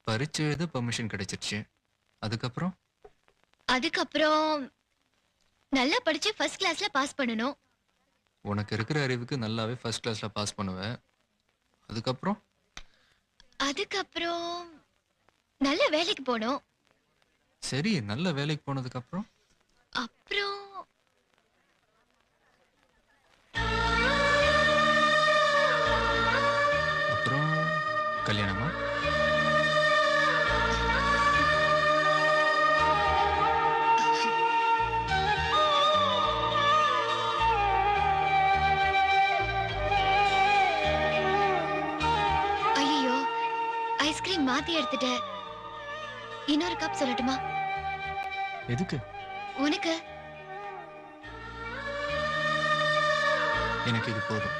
பரீட்சை எழுத பெர்மிஷன் கிடைச்சிருச்சு. அதுக்கப்புறம் அதுக்கப்புறம் நல்லா படிச்சு ஃபர்ஸ்ட் கிளாஸ்ல பாஸ் பண்ணணும். உனக்கு இருக்கிற அறிவுக்கு நல்லாவே ஃபர்ஸ்ட் கிளாஸ்ல பாஸ் பண்ணுவேன். அதுக்கப்புறம் அதுக்கப்புறம் நல்ல வேலைக்கு போகணும். சரி, நல்ல வேலைக்கு போனதுக்கு அப்புறம் அப்புறம் அப்புறம் கல்யாணமா? ஐயோ, ஐஸ்கிரீம் மாத்தி எடுத்துட்டேன். இன்னொரு கப் சொல்லட்டுமா? எதுக்கு? உனக்கு. எனக்கு இது போதும்.